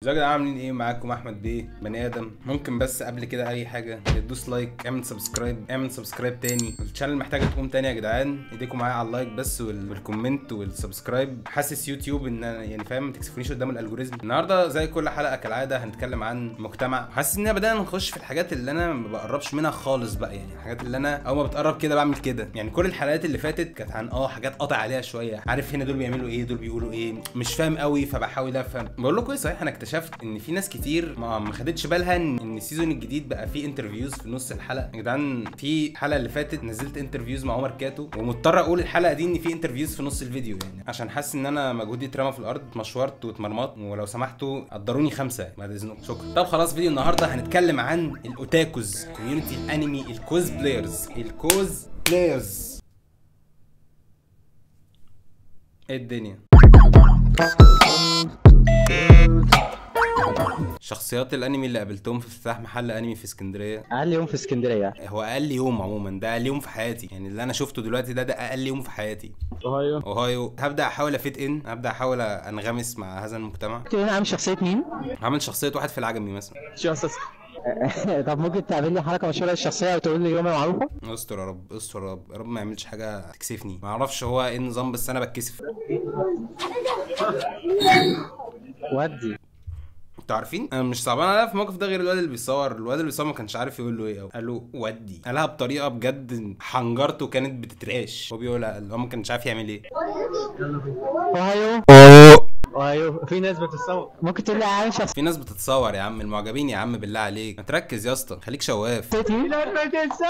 ازيكم يا جدعان، عاملين ايه؟ معاكم احمد بيه بني ادم. ممكن بس قبل كده اي حاجه تدوس لايك، اعمل سبسكرايب تاني. الشانل محتاجه تقوم تاني يا جدعان. ايديكم معايا على اللايك بس والكومنت والسبسكرايب. حاسس يوتيوب ان يعني فاهم ما تكسفونيش قدام الالجوريزم. النهارده زي كل حلقه كالعاده هنتكلم عن مجتمع. حاسس اننا بدانا نخش في الحاجات اللي انا ما بقربش منها خالص بقى، يعني الحاجات اللي انا اول ما بتقرب كده بعمل كده. يعني كل الحلقات اللي فاتت كانت عن حاجات قاطع عليها شويه، عارف هنا دول بيعملوا ايه، دول بيقولوا ايه، مش فاهم قوي فبحاول افهم. بقول لكم ايه صحيح، انا اكتشفت ان في ناس كتير ما خدتش بالها ان السيزون الجديد بقى فيه انترفيوز في نص الحلقه. يا جدعان في الحلقه اللي فاتت نزلت انترفيوز مع عمر كاتو، ومضطر اقول الحلقه دي ان في انترفيوز في نص الفيديو، يعني عشان حاسس ان انا مجهودي اترمى في الارض، اتمشورت واتمرمطت. ولو سمحتوا قدروني 5 بعد اذنكم، شكرا. طب خلاص، فيديو النهارده هنتكلم عن الاوتاكوز، كوميونتي الانمي، الكوز بلايرز. ايه الدنيا؟ شخصيات الانمي اللي قابلتهم في افتتاح محل انمي في اسكندريه. اقل يوم في اسكندريه. هو اقل يوم عموما، ده اقل يوم في حياتي، يعني اللي انا شفته دلوقتي ده اقل يوم في حياتي. اوهايو. هبدا احاول هبدا احاول انغمس مع هذا المجتمع. انا عامل شخصيه مين؟ عامل شخصيه واحد في العجمي مثلا. طب ممكن تعمل لي حركه مشهوره للشخصيه وتقول لي جمله معروفه؟ استر يا رب، استر يا رب، يا رب ما يعملش حاجه تكسفني. ما اعرفش هو ايه النظام، بس انا بتكسف. ودي انتوا عارفين انا مش صعبان عليا في الموقف ده غير الواد اللي بيصور. ما كانش عارف يقول له ايه، او قال له ودي، قالها بطريقه بجد حنجرته كانت بتترعش. هو بيقولها، هو ما كانش عارف يعمل ايه. ايوه في ناس بتتصور. ممكن تقول لي عامل شخصيه؟ في ناس بتتصور يا عم، المعجبين يا عم، بالله عليك ما تركز يا اسطى، خليك شواف. في ناس بتتصور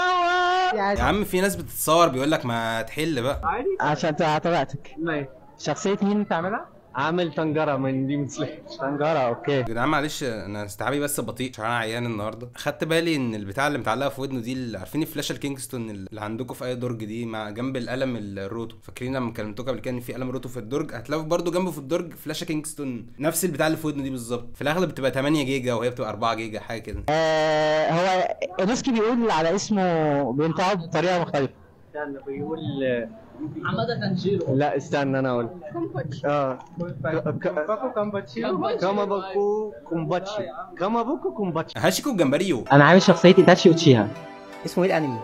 يا عم في ناس بتتصور، بيقول لك ما تحل بقى عشان طبيعتك. شخصيه مين تعملها؟ عامل طنجره من ديمون سلاير. طنجره، اوكي يا جدعان. معلش انا استيعابي بس بطيء عشان انا عيان النهارده. خدت بالي ان البتاع اللي متعلقه في ودنه دي، اللي عارفين الفلاشه الكينجستون اللي عندكم في اي درج دي، مع جنب القلم الروتو. فاكرين لما كلمتوك قبل كده ان في قلم روتو في الدرج؟ هتلاقوا برده جنبه في الدرج فلاشه كينجستون، نفس البتاع اللي في ودنه دي بالظبط. في الاغلب بتبقى 8 جيجا وهي بتبقى 4 جيجا حاجه كده. هو نسكي بيقول على اسمه بينطقه بطريقه مختلفه. استنى بيقول حماده تنجيرو. لا استنى انا اقول كامابوكو كومباتشي. هاشيكو جمبريو. انا عامل شخصيه ايتاتشي اوتشيها. اسمه ايه الانمي؟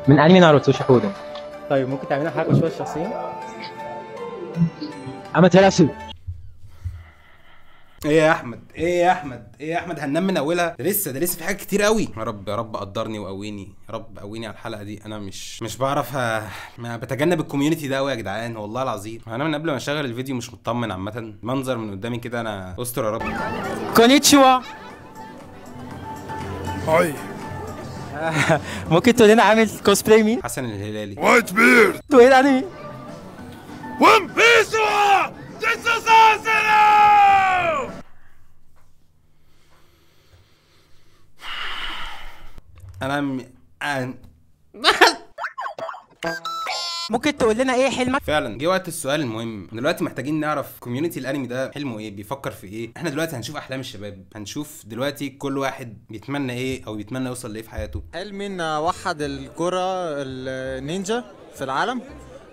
من انمي ناروتو شيبودن. طيب ممكن تعملها حركه شويه الشخصيه؟ اماتيراسو. ايه يا احمد هننام من اولها؟ ده لسه في حاجات كتير قوي. يا رب قدرني وقويني، يا رب قويني على الحلقه دي. انا مش بعرف ما بتجنب الكوميونتي ده قوي يا جدعان، والله العظيم. انا من قبل ما اشغل الفيديو مش مطمن عامه. المنظر من قدامي كده انا استر يا رب. كونيتشوا. هاي. ممكن تقول لنا عامل كوسبلاي مين؟ حسن الهلالي. وايت بيرد. تو ايه الانمي؟ ون بيس ممكن تقول لنا ايه حلمك؟ فعلا جه وقت السؤال المهم. دلوقتي محتاجين نعرف كوميونتي الانمي ده حلمه ايه، بيفكر في ايه. احنا دلوقتي هنشوف احلام الشباب، هنشوف دلوقتي كل واحد بيتمنى ايه او بيتمنى يوصل لايه في حياته. حلمي ان اوحد الكرة النينجا في العالم،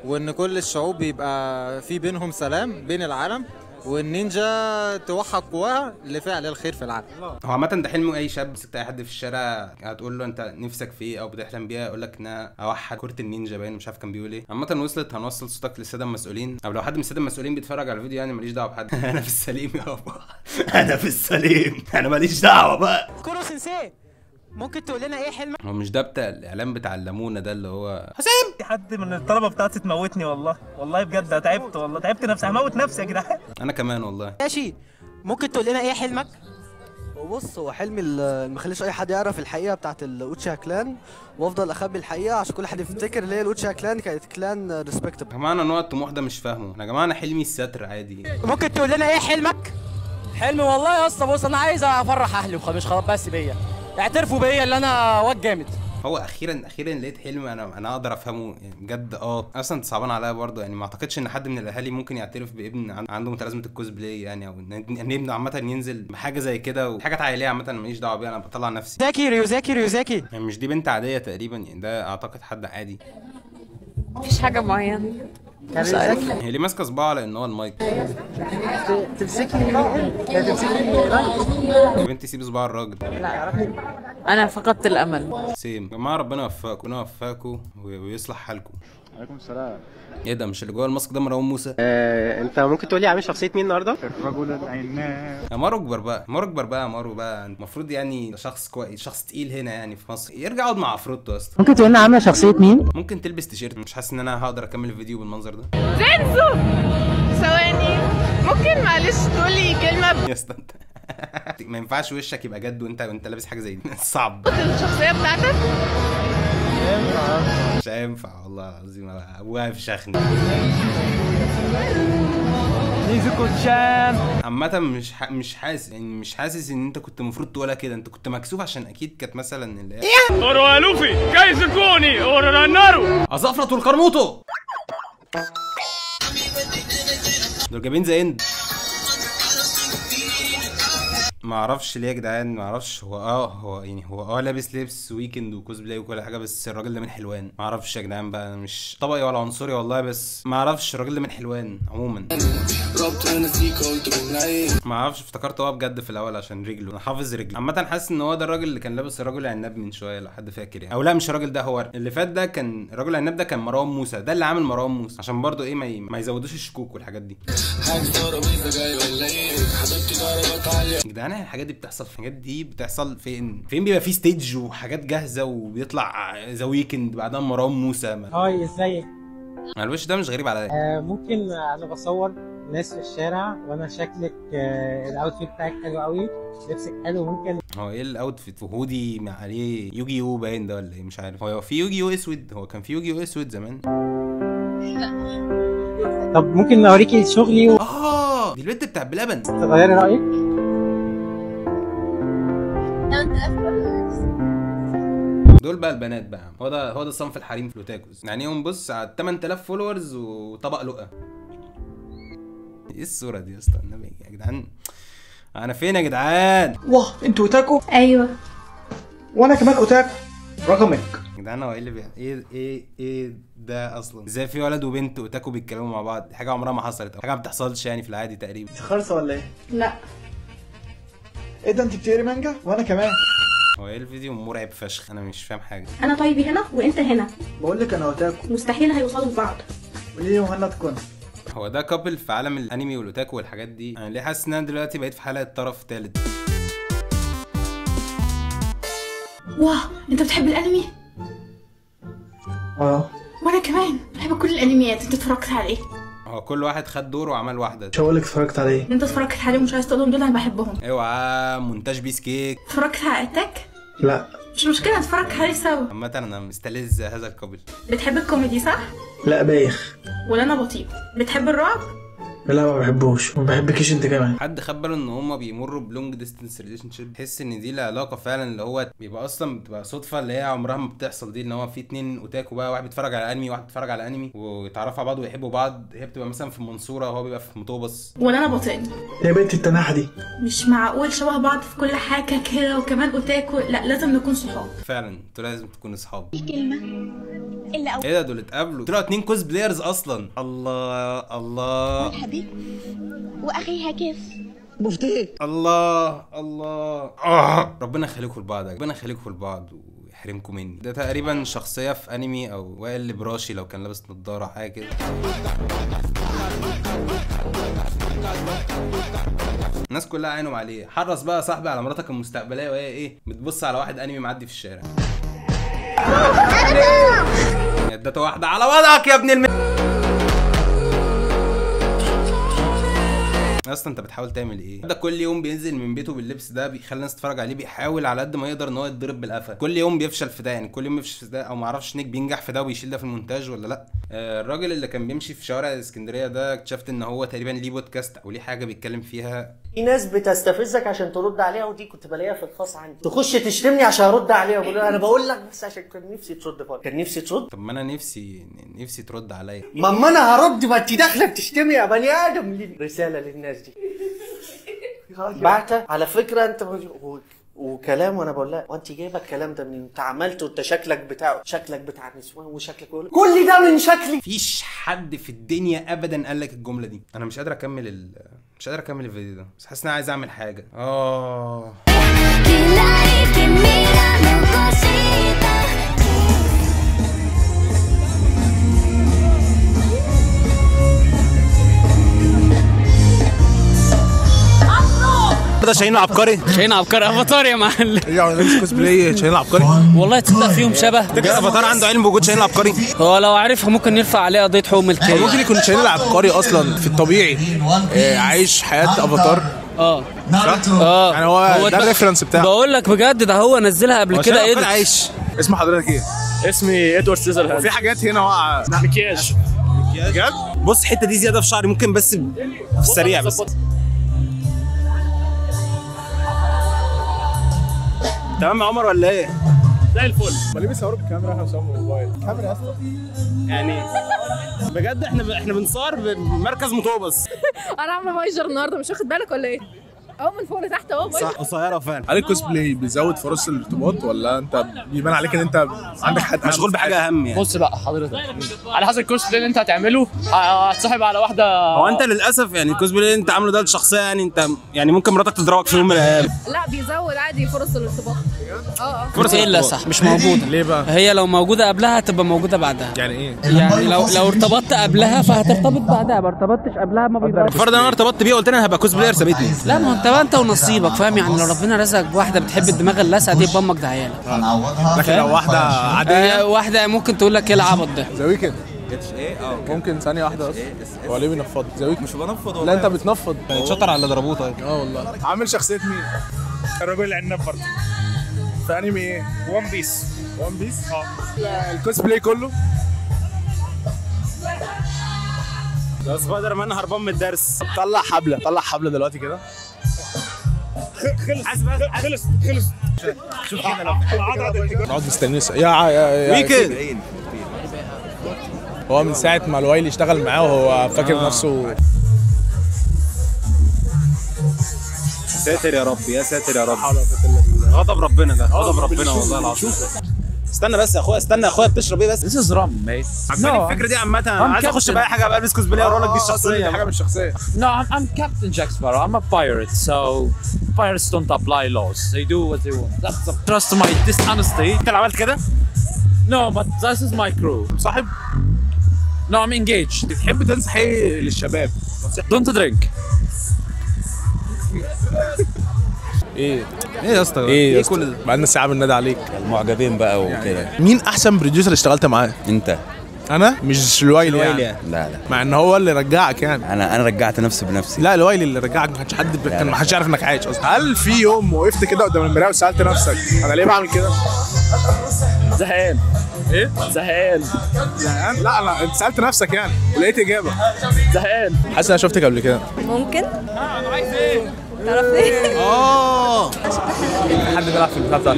وان كل الشعوب يبقى في بينهم سلام بين العالم، والنينجا توحد قواها لفعل الخير في العالم. هو عامة ده حلم اي شاب. مسكت اي حد في الشارع هتقول له انت نفسك في ايه او بتحلم بيها، يقول لك ان انا اوحد كرة النينجا. باين مش عارف كان بيقول ايه. عامة وصلت، هنوصل صوتك للسادة المسؤولين، او لو حد من السادة المسؤولين بيتفرج على الفيديو يعني ماليش دعوة بحد. انا في السليم يابا. انا في السليم، انا ماليش دعوة بقى. كورو سensei ممكن تقول لنا ايه حلمك؟ هو مش ده بتاع الاعلان بتاع الليمونة ده اللي هو حسام؟ في حد من الطلبه بتاعتي تموتني والله بجد تعبت، والله تعبت نفسي، هموت نفسي يا جدعان. انا كمان والله. ماشي. ممكن تقول لنا ايه حلمك؟ وبص، هو حلمي اللي ما يخليش اي حد يعرف الحقيقه بتاعت الاوتشيا كلان، وافضل اخبي الحقيقه عشان كل حد يفتكر اللي هي الاوتشيا كلان كانت كلان ريسبكتبل. يا جماعه انا نوع الطموح ده مش فاهمه. يا جماعه انا حلمي الستر عادي. ممكن تقول لنا ايه حلمك؟ حلمي والله يا اسطى، بص انا عايز افرح اهلي مش خلاص، بس بيا اعترفوا بيا اللي انا واد جامد. هو اخيرا لقيت حلم انا اقدر افهمه يعني بجد. اصلا انت صعبان عليا برضه، يعني ما اعتقدش ان حد من الاهالي ممكن يعترف بابن عنده متلازمه الكوزبلاي، يعني او ان ابنه عامه ينزل بحاجه زي كده. وحاجات عائليه عامه ماليش دعوه بيها، انا بطلع نفسي. ريوزاكي يعني مش دي بنت عاديه تقريبا، يعني ده اعتقد حد عادي. مفيش حاجه معينه. هي ليه ماسكه صباعها؟ لان هو المايك. تمسكني يا بنتي سيبي صباع الراجل. انا فقدت الامل. سيم يا جماعه، ربنا يوفقكم، ربنا يوفقكم ويصلح حالكم. عليكم السلام. ايه ده؟ مش اللي جوه الماسك ده مروان موسى؟ انت ممكن تقول لي عامل شخصيه مين النهارده؟ الرجل العناب. يا مارو اكبر بقى، مارو اكبر بقى، مارو بقى المفروض يعني شخص كويس، شخص تقيل هنا يعني في مصر، يرجع يقعد مع عفروتو يا اسطى. ممكن تقول لنا عامل شخصيه مين؟ ممكن تلبس تيشيرت. مش حاسس ان انا هقدر اكمل الفيديو بالمنظر ده. زنزو ثواني، ممكن معلش تقولي كلمه يا اسطى انت ما ينفعش وشك يبقى جد وانت لابس حاجه زي دي. صعب. الشخصيه بتاعتك مش هينفع والله العظيم، ابويا هيفشخني. عامة مش حاسس يعني، مش حاسس ان انت كنت المفروض تقولها كده. انت كنت مكسوف عشان اكيد كانت مثلا اللي هي اورو لوفي كايز كوني اورو رانارو ازفرت والقرموطو دول جايبين زي اند. ما اعرفش ليه يا جدعان، ما اعرفش. هو لابس لبس ويكند وكوزبلاي وكل حاجه، بس الراجل ده من حلوان. ما اعرفش يا جدعان بقى، انا مش طبقي ولا عنصري والله، بس ما اعرفش الراجل ده من حلوان عموما. ما اعرفش، افتكرت هو بجد في الاول عشان رجله، انا حافظ رجله. عامه حاسس ان هو ده الراجل اللي كان لابس الراجل العناب من شويه لو حد فاكر يعني، او لا مش الراجل ده، هو اللي فات ده كان الراجل العناب ده كان مروان موسى، ده اللي عامل مروان موسى عشان برضو ايه ما يزودوش الشكوك والحاجات دي. يا جدعان الحاجات دي بتحصل، فين بيبقى في ستيج وحاجات جاهزه وبيطلع ذا ويكند بعدها مروان موسى. هاي ازيك؟ الوش ده مش غريب عليا. ممكن انا بصور ناس في الشارع وانا شكلك الاوتفيت بتاعك حلو قوي، لبسك حلو. ممكن هو ايه الاوتفيت؟ هودي مع عليه يوجي يو باين ده ولا ايه؟ مش عارف. هو في يوجي يو اسود، هو كان في يوجي يو اسود زمان. طب ممكن اوريكي شغلي دي البنت بتاع بلبن. تغيري رايك؟ دول بقى البنات بقى، هو ده صنف الحريم في لوتاكوز يعني. يوم بص على 8000 فولورز وطبق لقا. ايه الصوره دي يا اسطى؟ النبي يا جدعان، انا فين يا جدعان؟ واه انتوا اوتاكو؟ ايوه وانا كمان اوتاكو. رقمك يا جدعان. هو ايه اللي ايه ده اصلا؟ ازاي في ولد وبنت اوتاكو بيتكلموا مع بعض؟ دي حاجه عمرها ما حصلت، او حاجه ما بتحصلش يعني في العادي تقريبا. انت خالصه ولا ايه؟ لا. ايه ده، انت بتقري مانجا وانا كمان؟ هو ايه الفيديو مرعب فشخ، انا مش فاهم حاجه. انا طيبي هنا وانت هنا. بقول لك انا اوتاكو. مستحيل هيوصلوا لبعض. قولي لي مهند كنا. هو ده كابل في عالم الانمي والاوتاكو والحاجات دي. انا ليه حاسس ان انا دلوقتي بقيت في حلقه طرف ثالث. واه انت بتحب الانمي؟ وانا كمان بحب كل الانميات. انت اتفرجت على ايه؟ هو كل واحد خد دور وعمل واحده. مش هقول لك اتفرجت على ايه. انت اتفرجت عليه ومش عايز تقولهم دول انا بحبهم. اوعى مونتاج بيس كيك. اتفرجت على اتاك؟ لا مش مشكله اتفرج عليه سوا. عامه انا مستلذ هذا الكابل. بتحب الكوميدي صح؟ لا بايخ. ولا انا بطيء. بتحب الرعب؟ لا ما بحبوش. ما بحبكيش انت كمان. حد خد باله ان هما بيمروا بلونج ديستنس ريليشن شيب؟ تحس ان دي لها علاقه فعلا، اللي هو بيبقى اصلا بتبقى صدفه اللي هي عمرها ما بتحصل دي، ان هو في اتنين اوتاكو بقى، واحد بيتفرج على انمي وواحد بيتفرج على انمي ويتعرفوا على بعض ويحبوا بعض. هي بتبقى مثلا في المنصوره وهو بيبقى في مطوبس. ولا انا بطيء. يا بنت التناحه دي مش معقول شبه بعض في كل حاجه كده وكمان اوتاكو. لا لازم نكون صحاب. فعلا انتوا لازم تكونوا صحاب. الكلمه اللي ايه ده؟ دول اتقابلوا طلعوا اتنين كوز بلايرز اصلا. الله حبيبي واخيها كيف بفتيك. الله ربنا يخليكم لبعض، ربنا يخليكم لبعض ويحرمكم مني. ده تقريبا شخصيه في انمي او وائل براشي لو كان لابس نضاره حاجه كده. الناس كلها عينهم عليه. حرص بقى يا صاحبي على مراتك المستقبليه وهي ايه بتبص على واحد انمي معدي في الشارع. اديته واحده على وضعك يا ابن اصلا انت بتحاول تعمل ايه؟ ده كل يوم بينزل من بيته باللبس ده، بيخلي الناس تتفرج عليه، بيحاول على قد ما يقدر ان هو يتضرب بالقفا. كل يوم بيفشل في ده يعني، كل يوم بيفشل في ده، او ما اعرفش نيك بينجح في ده وبيشيل ده في المونتاج ولا لا. الراجل اللي كان بيمشي في شوارع اسكندريه ده اكتشفت ان هو تقريبا ليه بودكاست او ليه حاجه بيتكلم فيها. في ناس بتستفزك عشان ترد عليها، ودي كنت بلاقيها في الخاص عندي. تخش تشتمني عشان ارد عليها واقول انا بقول لك بس عشان كان نفسي ترد فاضي. كان نفسي ترد. طب ما انا نفسي ترد عليا. ما انا هرد، ما انت داخله بتشتمي يا بني ادم. رساله للناس دي بعتها على فكره. انت وكلام، وانا بقول لها وانت جايبه الكلام ده منين؟ انت عملته، انت شكلك بتاع النسوان وشكلك كل ده من شكلي. مفيش حد في الدنيا ابدا قال لك الجمله دي. انا مش قادر اكمل الفيديو ده، بس حاسس ان انا عايز اعمل حاجه. ده شاهين عبقري. شاهين عبقري افاتار يا معلم. ايه يعني لابس كوسبلاي شاهين عبقري؟ والله تصدق فيهم شبه. ده افاتار عنده علم بوجود شاهين العبقري. هو لو عارفها ممكن يرفع عليه قضيه حقوق ملكيه. ممكن يكون شاهين العبقري اصلا في الطبيعي عايش حياه افاتار. صح؟ يعني هو ده الريفرنس بتاعه. بقول لك بجد، ده هو نزلها قبل كده. ايه ده؟ عايش. اسم حضرتك ايه؟ اسمي ادوارد سيزر. في حاجات هنا واقعه. مكياج بجد؟ بص الحته دي زياده في شعري، ممكن بس في السريع بس. تمام يا عمر ولا ايه؟ زي الفل. ما ليه بيصوروا بالكاميرا؟ احنا بنصور بالموبايل. كاميرا يا اسطى. يعني بجد احنا بنصور بمركز مطوبس. انا عامله مايجر النهارده، مش واخد بالك ولا ايه؟ اهو من فوق لتحت اهو. صح، قصيره فعلا. هل الكوسبلاي بيزود فرص الارتباط ولا انت بيبان عليك ان انت عندك حد مشغول بحاجه اهم يعني؟ بص بقى حضرتك، على حسب الكوسبلاي اللي انت هتعمله هتصاحب على واحده. هو انت للاسف يعني الكوسبلاي اللي انت عامله ده الشخصيه، يعني انت يعني ممكن مراتك تضربك في يوم من الايام. لا بيزود عادي فرص الارتباط. فرص ايه؟ لا صح، مش موجوده. ليه بقى؟ هي لو موجوده قبلها هتبقى موجوده بعدها. يعني ايه؟ يعني لو ارتبطت قبلها فهترتبط بعدها، ما ارتبطتش قبلها ما بيضربش. فرضا انا ارتبطت بيه وقلت انا هبقى كوسبلاير سابتني. لا ما هو انت ونصيبك، فاهم؟ يعني لو ربنا رزقك بواحده بتحب الدماغ اللاسعه دي بامك ده عيالك. لكن لو واحده عاديه واحده ممكن تقول لك ايه العبط ده؟ ذا ويكند. ممكن ثانيه واحده بس. هو ليه بينفض؟ ذا ويكند. مش بنفض والله. لا انت بتنفض. اتشطر على اللي ضربوه. طيب والله. عامل شخصيه مين؟ الراجل العناب برضه. في انمي ايه؟ وان بيس. وان بيس؟ الكوسبلاي كله؟ ده سبايدر مان هربان من الدرس. طلع حبل دلوقتي كده. خلص شوف كده لو نقعد مستنيين يا ويكند. هو من ساعه ما الوايلي اشتغل معاه وهو فاكر نفسه. ساتر يا رب، يا ساتر يا رب. غضب ربنا ده، غضب ربنا والله العظيم. استنى بس يا اخويا، بتشرب ايه بس؟ This is rum mate. عجباني الفكره دي عامه. عايز اخش باي حاجه بقى البس كوسبلاي واقول لك دي الشخصيه. حاجه من الشخصيه. No, I'm Captain Jack Sparrow. I'm a pirate, so pirates don't apply laws. They do what they want. That's a trust to my dishonesty. انت اللي عملت كده؟ No, but this is my crew. صاحب؟ No, I'm engaged. بتحب تنصح ايه للشباب؟ Don't drink. ايه يا اسطى؟ ايه كل ده؟ بقالنا ساعه بننادي عليك. المعجبين بقى وكده. مين احسن بروديوسر اشتغلت معاه؟ انت. انا مش الوايلي يعني. لا مع ان هو اللي رجعك يعني. انا رجعت نفسي بنفسي. لا الوايلي اللي رجعك، ما حدش يعرف انك عايش اصلا. هل في يوم وقفت كده قدام المرايه وسالت نفسك انا ليه بعمل كده؟ زهقان. ايه؟ زهقان. لا انت سالت نفسك يعني ولقيت اجابه. زهقان. حاسس انا شفتك قبل كده. ممكن. انا عايز ايه؟ تعرفني؟ حد بيلعب في البتاع ده.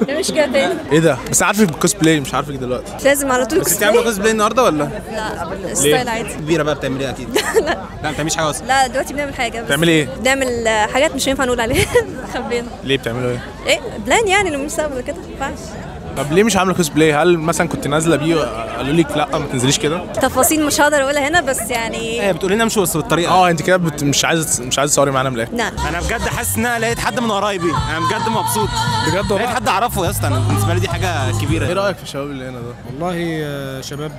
ده مش كده تاني. ايه ده؟ بس عارفك بالكوسبلاي، مش عارفك دلوقتي. مش لازم على طول. بس انت عامله كوسبلاي النهارده ولا؟ لا ستايل عادي. كبيره بقى بتعملي ايه اكيد؟ لا ما بتعمليش حاجه اصلا. لا دلوقتي بنعمل حاجه. بتعملي ايه؟ بنعمل حاجات مش هينفع نقول عليها. خبينا. ليه بتعملوا ايه؟ ايه بلان يعني للمستقبل كده، ما ينفعش. طب ليه مش عامله كوسبلاي؟ هل مثلا كنت نازله بيه قالوا لك لا ما تنزليش كده؟ تفاصيل مش هقدر اقولها هنا بس يعني. ايه بتقولي لنا امشي بس بالطريقه. انت كده مش عايزه تصوري معانا من الاخر. نعم. انا بجد حاسس ان انا لقيت حد من قرايبي، انا بجد مبسوط بجد والله. لقيت حد اعرفه يا اسطى، بالنسبه لي دي حاجه كبيره. ايه رايك في الشباب اللي هنا ده؟ والله شباب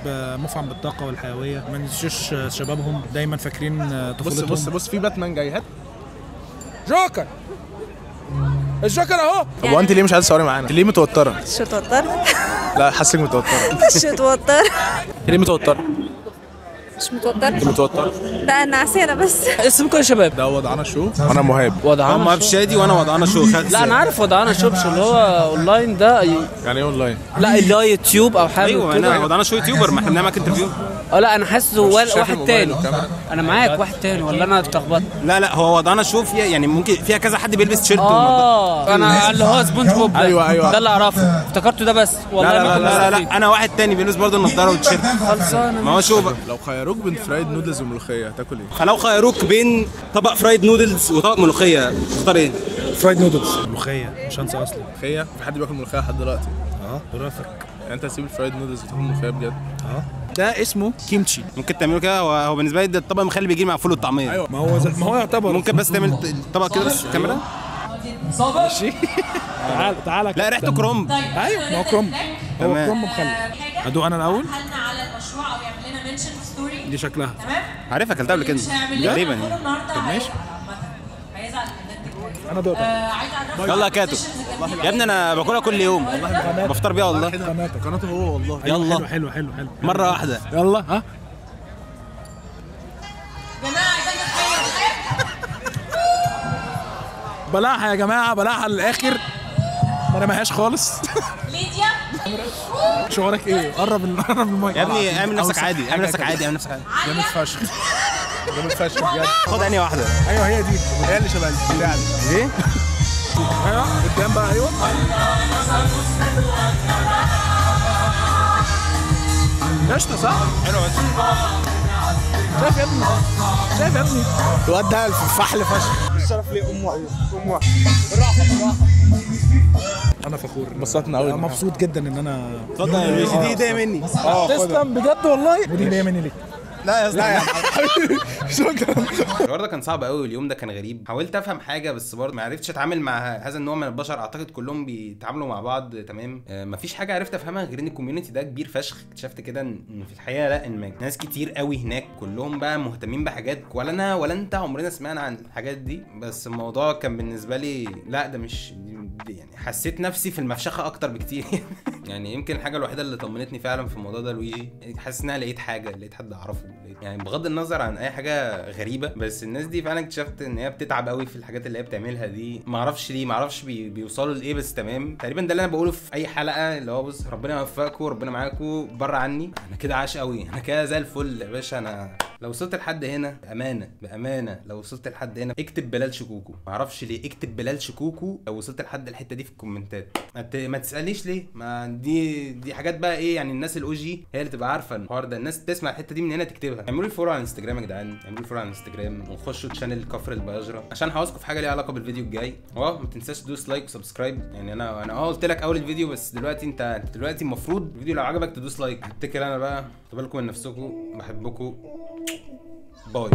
مفعم بالطاقه والحيويه، ما ينسوش شبابهم، دايما فاكرين طفولتهم. بص في باتمان جاي. هات جوكر. الجوكر اهو. طب وانت ليه مش عايزه تصوري معانا؟ ليه متوتره؟ مش متوتره. لا حاسك متوتره. مش متوتره. ليه متوتره؟ مش متوتره. متوتره؟ لا انا عسيره بس. اسمكم يا شباب؟ ده وضعنا شو. انا مهاب. مهاب شادي وانا وضعنا شو. لا انا عارف وضعنا شو، مش اللي هو اونلاين ده. يعني ايه اونلاين؟ لا اللي هو يوتيوب او حاجه. ايوه انا وضعنا شو يوتيوبر، ما احنا بنعمل انترفيو. لا انا حاسه واحد تاني. انا معاك واحد تاني ولا انا اتلخبطت؟ لا هو وضعنا شو فيها يعني ممكن فيها كذا حد بيلبس تيشيرت. انا اللي هو سبونج بوب. ايوه ده اللي اعرفه، افتكرته ده بس والله. لا انا واحد تاني بيلبس برضه النضاره والتيشيرت. خلصانه. ما هو شو بقى. لو خيروك بين فرايد نودلز وملوخيه هتاكل ايه؟ فلو خيروك بين طبق فرايد نودلز وطبق ملوخيه تختار ايه؟ فرايد نودلز. ملوخيه مش هنسى اصلا. ملوخيه؟ في حد بياكل ملوخيه لحد دلوقتي؟ برافك. يعني انت هتسيب الفرايد نودلز وتاكل ملوخيه بجد؟ ده اسمه كيمتشي. ممكن تعملوا كده. هو بالنسبه لي ده الطبق المخلي بيجي مع الفول والطعميه. ايوه ما هو يعتبر. ممكن بس تعمل الطبق كده بس الكاميرا. ماشي. تعالى لا ريحته كرومب. ايوه ما هو كرومب. هو كرومب مخلي. ادوق انا الاول. دي شكلها عارفها اكلتها قبل كده تقريبا يعني. طب ماشي. انا دقت. يلا يا كاتو. يا ابني انا باكلها كل يوم بفطر بيها والله. قناته هو والله. يلا حلو مره واحده. يلا ها بلاعها يا جماعه، بلاعها للاخر ما رماهاش خالص. ليديا شعورك ايه؟ قرب المايك يا ابني. اعمل نفسك عادي. جامد فشخ بجد. خد انهي واحده. ايوه هي دي اللي شبه البتاع دي. ايه؟ ايوه قدام بقى. ايوه قشطه صح؟ حلوه. شايف يا ابني الواد ده في الفحل فشخ. الشرف ليه ام واحد. بالراحه. انا فخور. انبسطنا قوي. مبسوط جدا ان انا. اتفضل يا لويس. دي هديه مني. تسلم بجد والله. ودي هديه مني ليك. لا يا حبيبي شكرا. الحوار ده كان صعب قوي واليوم ده كان غريب. حاولت افهم حاجه بس برضه ما عرفتش اتعامل مع هذا النوع من البشر. اعتقد كلهم بيتعاملوا مع بعض تمام. مفيش حاجه عرفت افهمها غير ان الكوميونتي ده كبير فشخ. اكتشفت كده ان في الحقيقه لا، ان ناس كتير قوي هناك كلهم بقى مهتمين بحاجات ولا انا ولا انت عمرنا سمعنا عن الحاجات دي. بس الموضوع كان بالنسبه لي لا ده مش يعني حسيت نفسي في المفشخه اكتر بكتير. يعني يمكن الحاجه الوحيده اللي طمنتني فعلا في الموضوع ده لويجي. حاسس ان انا لقيت حد اعرفه. يعني بغض النظر عن اي حاجه غريبه بس الناس دي فعلا اكتشفت ان هي بتتعب قوي في الحاجات اللي هي بتعملها دي. ما اعرفش ليه، ما اعرفش بيوصلوا لايه بس تمام. تقريبا ده اللي انا بقوله في اي حلقه اللي هو بص ربنا يوفقكم وربنا معاكم بره عني. انا كده عاش قوي. انا كده زي الفل يا باشا. انا لو وصلت لحد هنا بامانه لو وصلت لحد هنا اكتب بلال شكوكو. ما اعرفش ليه اكتب بلال شكوكو لو وصلت لحد الحته دي في الكومنتات. ما تسالنيش ليه. ما دي حاجات بقى ايه يعني. الناس الاو جي هي اللي تبقى عارفه الحوار ده. الناس تسمع الحته دي من هنا تكتبها. اعملوا لي فولو على الانستجرام يا جدعان. اعملوا لي فولو على الانستجرام وخشوا تشانل كفر البياجرة عشان هعوزكم في حاجه ليها علاقه بالفيديو الجاي. ما تنساش تدوس لايك وسبسكرايب. يعني انا قلت لك اول الفيديو بس دلوقتي انت دلوقتي المفروض الفيديو لو عجبك تدوس لايك. هتكل انا بقى. خدوا بالكم من نفسكم. بحبكم. باي.